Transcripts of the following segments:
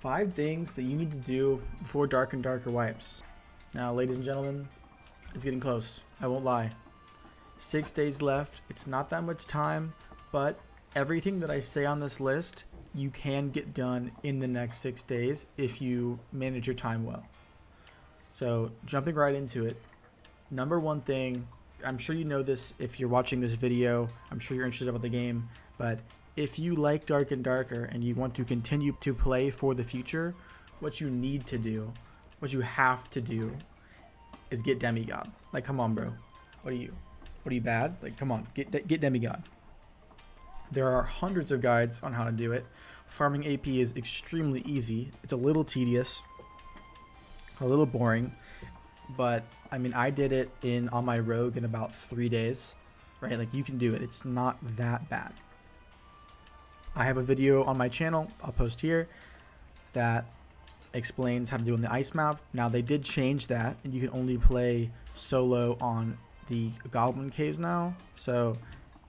5 things that you need to do before Dark and Darker wipes. Now, ladies and gentlemen, it's getting close. I won't lie. 6 days left. It's not that much time, but everything that I say on this list, you can get done in the next 6 days if you manage your time well. So, jumping right into it. Number one thing, I'm sure you know this if you're watching this video. I'm sure you're interested about the game, but if you like Dark and Darker and you want to continue to play for the future, what you need to do, what you have to do, is get Demigod. Like, come on, bro. What are you bad? Like, come on, get Demigod. There are hundreds of guides on how to do it. Farming AP is extremely easy. It's a little tedious, a little boring, but I mean, I did it on my rogue in about 3 days, right? Like, you can do it. It's not that bad. I have a video on my channel, I'll post here, that explains how to do in the ice map. Now, they did change that, and you can only play solo on the goblin caves now. So,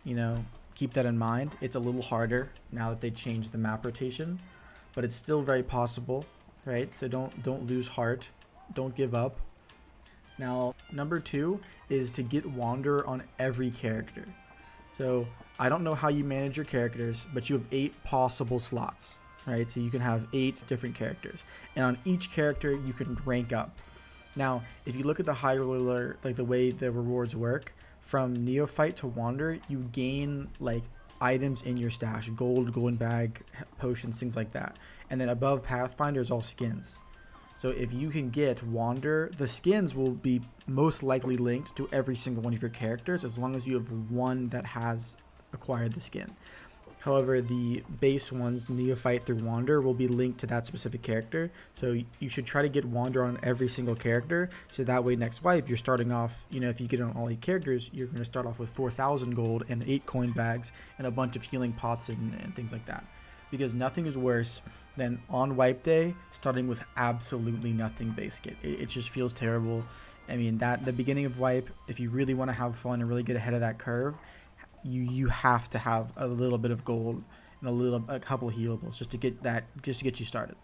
you know, keep that in mind. It's a little harder now that they changed the map rotation, but it's still very possible, right? So don't lose heart. Don't give up. Now, number 2 is to get Wander on every character. So I don't know how you manage your characters, but you have 8 possible slots, right? So you can have 8 different characters, and on each character you can rank up. Now, if you look at the high roller, like the way the rewards work, from Neophyte to Wander, you gain like items in your stash, gold, golden bag, potions, things like that. And then above Pathfinder is all skins. So if you can get Wander, the skins will be most likely linked to every single one of your characters as long as you have one that has acquired the skin. However, the base ones, Neophyte through Wander, will be linked to that specific character. So you should try to get Wander on every single character. So that way next wipe, you're starting off, you know, if you get on all 8 characters, you're going to start off with 4,000 gold and 8 coin bags and a bunch of healing pots and things like that. Because nothing is worse than on wipe day starting with absolutely nothing base kit. It just feels terrible. I mean, the beginning of wipe, if you really want to have fun and really get ahead of that curve, you have to have a little bit of gold and a couple of healables just to get you started.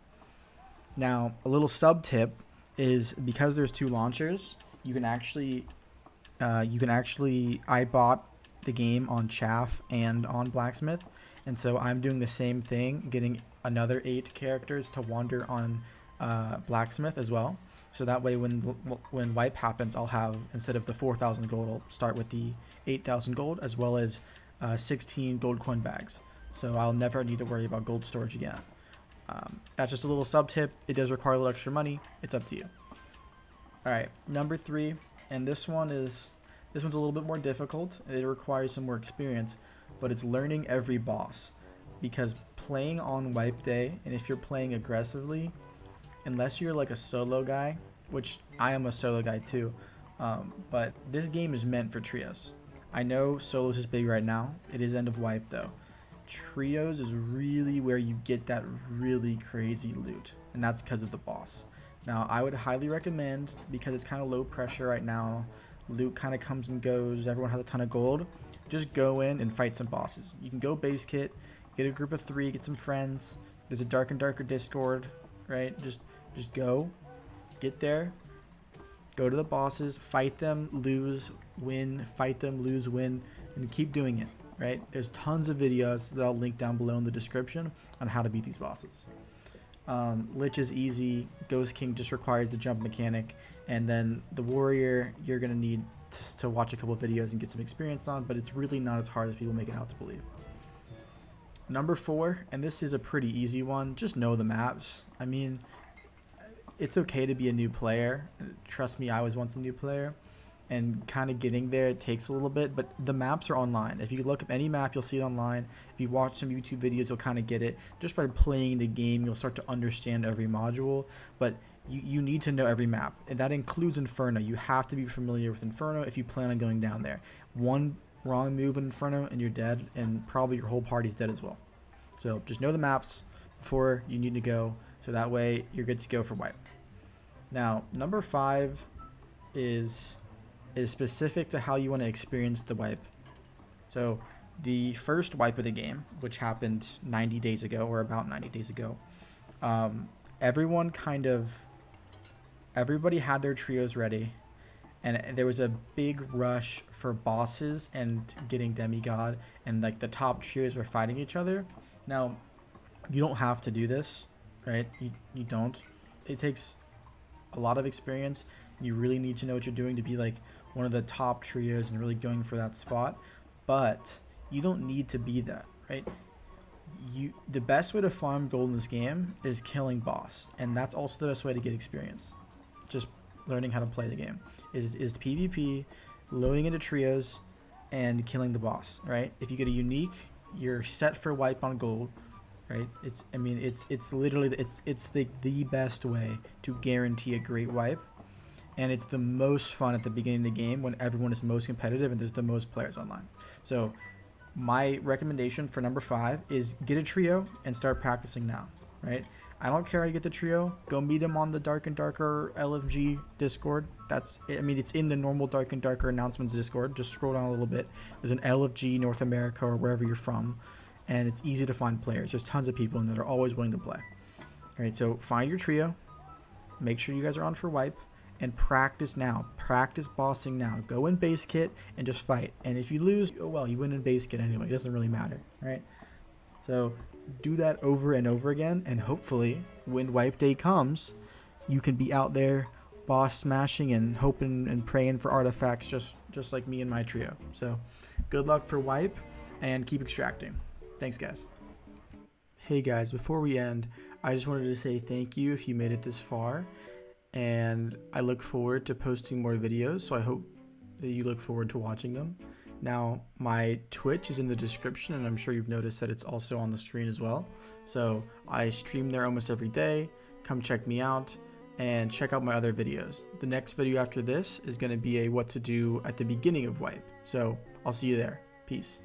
Now, a little sub tip is, because there's 2 launchers, you can actually I bought the game on Chaff and on Blacksmith, and so I'm doing the same thing, getting another 8 characters to Wander on Blacksmith as well. So that way when wipe happens, I'll have, instead of the 4,000 gold, I'll start with the 8,000 gold as well as 16 gold coin bags. So I'll never need to worry about gold storage again. That's just a little sub tip. It does require a little extra money. It's up to you. Alright, number 3, and this one's a little bit more difficult. It requires some more experience, but it's learning every boss. Because playing on wipe day, and if you're playing aggressively, unless you're like a solo guy, which I am a solo guy too, but this game is meant for trios. I know solos is big right now. It is end of wipe though. Trios is really where you get that really crazy loot, and that's because of the boss. Now, I would highly recommend, because it's kind of low pressure right now, loot kind of comes and goes, everyone has a ton of gold, just go in and fight some bosses. You can go base kit, get a group of 3, get some friends. There's a Dark and Darker Discord, right? Just go, get there, go to the bosses, fight them, lose, win, fight them, lose, win, and keep doing it, right? There's tons of videos that I'll link down below in the description on how to beat these bosses. Lich is easy. Ghost King just requires the jump mechanic, and then the Warrior, you're going to need to watch a couple of videos and get some experience on, but it's really not as hard as people make it out to believe. Number 4, and this is a pretty easy one, just know the maps. I mean, it's okay to be a new player. Trust me, I was once a new player, and kind of getting there, it takes a little bit, but the maps are online. If you look up any map, you'll see it online. If you watch some YouTube videos, you'll kind of get it. Just by playing the game, you'll start to understand every module, but you need to know every map, and that includes Inferno. You have to be familiar with Inferno if you plan on going down there. One wrong move in Inferno and you're dead, and probably your whole party's dead as well. So just know the maps before you need to go, so that way you're good to go for wipe. Now, number 5 is specific to how you want to experience the wipe. So the first wipe of the game, which happened 90 days ago, or about 90 days ago, everyone everybody had their trios ready, and there was a big rush for bosses and getting demigod, and like the top trios were fighting each other. Now, you don't have to do this, right? You don't. It takes a lot of experience. You really need to know what you're doing to be like one of the top trios and really going for that spot. But you don't need to be that, right? The best way to farm gold in this game is killing boss, and that's also the best way to get experience. Just learning how to play the game is PvP, loading into trios, and killing the boss, right? If you get a unique, you're set for wipe on gold, right? It's literally the best way to guarantee a great wipe, and it's the most fun at the beginning of the game when everyone is most competitive and there's the most players online. So my recommendation for number 5 is get a trio and start practicing now, right? I don't care how you get the trio. Go meet them on the Dark and Darker LFG Discord. It's in the normal Dark and Darker announcements Discord. Just scroll down a little bit. There's an LFG North America or wherever you're from, and it's easy to find players. There's tons of people in there that are always willing to play. All right, so find your trio. Make sure you guys are on for wipe, and practice now. Practice bossing now. Go in base kit and just fight. And if you lose, oh well, you win in base kit anyway. It doesn't really matter, right? So do that over and over again, and hopefully when wipe day comes, you can be out there boss smashing and hoping and praying for artifacts just like me and my trio. So good luck for wipe, and keep extracting. Thanks, guys. Hey guys, before we end, I just wanted to say thank you if you made it this far, and I look forward to posting more videos, so I hope that you look forward to watching them. Now, my Twitch is in the description, and I'm sure you've noticed that it's also on the screen as well. So I stream there almost every day. Come check me out and check out my other videos. The next video after this is going to be a what to do at the beginning of wipe. So I'll see you there. Peace.